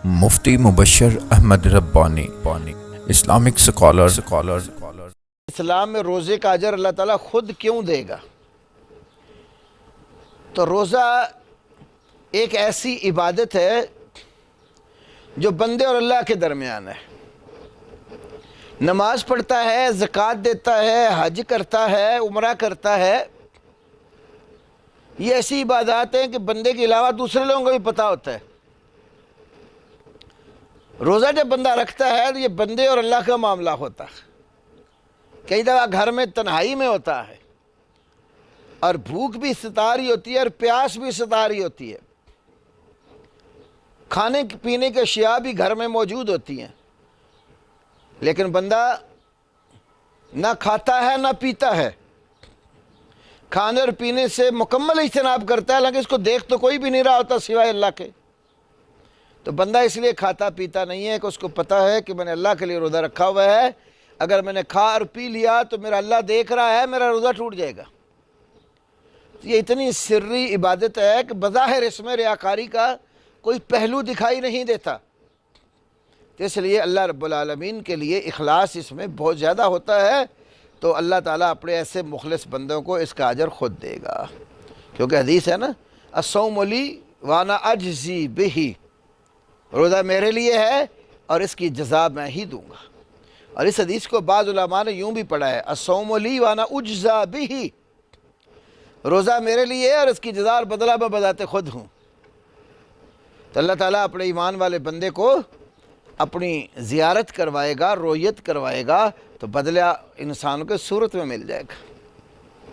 مفتی مبشر احمد ربانی Islamic scholar اسلام میں روزے کا اجر اللہ تعالیٰ خود کیوں دے گا؟ تو روزہ ایک ایسی عبادت ہے جو بندے اور اللہ کے درمیان ہے۔ نماز پڑھتا ہے، زکوٰۃ دیتا ہے، حج کرتا ہے، عمرہ کرتا ہے۔ یہ ایسی عبادات ہیں کہ بندے کے علاوہ دوسرے لوگوں کو بھی پتہ ہوتا ہے۔ روزہ جب بندہ رکھتا ہے تو یہ بندے اور اللہ کا معاملہ ہوتا ہے۔ کئی دفعہ گھر میں تنہائی میں ہوتا ہے اور بھوک بھی ستا رہی ہوتی ہے اور پیاس بھی ستا رہی ہوتی ہے، کھانے پینے کے اشیاء بھی گھر میں موجود ہوتی ہیں، لیکن بندہ نہ کھاتا ہے نہ پیتا ہے، کھانے اور پینے سے مکمل اجتناب کرتا ہے، حالانکہ اس کو دیکھ تو کوئی بھی نہیں رہا ہوتا سوائے اللہ کے۔ تو بندہ اس لیے کھاتا پیتا نہیں ہے کہ اس کو پتہ ہے کہ میں نے اللہ کے لیے روزہ رکھا ہوا ہے، اگر میں نے کھا اور پی لیا تو میرا اللہ دیکھ رہا ہے، میرا روزہ ٹوٹ جائے گا۔ یہ اتنی سری عبادت ہے کہ بظاہر اس میں ریاکاری کا کوئی پہلو دکھائی نہیں دیتا، تو اس لیے اللہ رب العالمین کے لیے اخلاص اس میں بہت زیادہ ہوتا ہے، تو اللہ تعالیٰ اپنے ایسے مخلص بندوں کو اس کا اجر خود دے گا، کیونکہ حدیث ہے نا، الصوم لی وانا اجزی بہ، روزہ میرے لیے ہے اور اس کی جزا میں ہی دوں گا۔ اور اس حدیث کو بعض علماء نے یوں بھی پڑھا ہے، الصوم لی وانا اجزا بہ، روزہ میرے لیے ہے اور اس کی جزا اور بدلہ میں بذات خود ہوں۔ تو اللہ تعالیٰ اپنے ایمان والے بندے کو اپنی زیارت کروائے گا، رویت کروائے گا، تو بدلہ انسان کو صورت میں مل جائے گا۔